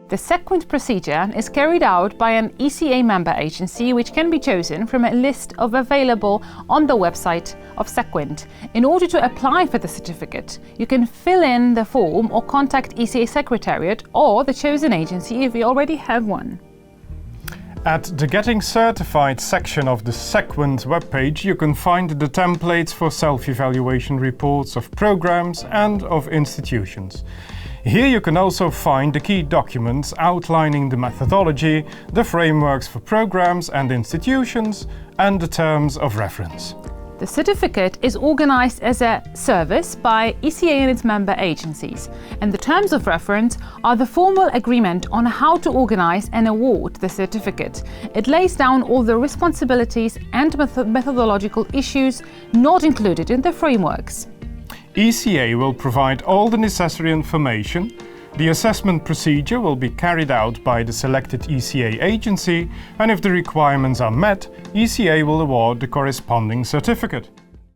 The CequInt procedure is carried out by an ECA member agency, which can be chosen from a list of available on the website of CequInt. In order to apply for the certificate, you can fill in the form or contact ECA Secretariat or the chosen agency if you already have one. At the Getting Certified section of the CequInt webpage, you can find the templates for self-evaluation reports of programs and of institutions. Here you can also find the key documents outlining the methodology, the frameworks for programs and institutions, and the terms of reference. The certificate is organized as a service by ECA and its member agencies, and the terms of reference are the formal agreement on how to organize and award the certificate. It lays down all the responsibilities and methodological issues not included in the frameworks. ECA will provide all the necessary information. The assessment procedure will be carried out by the selected ECA agency, and if the requirements are met, ECA will award the corresponding certificate.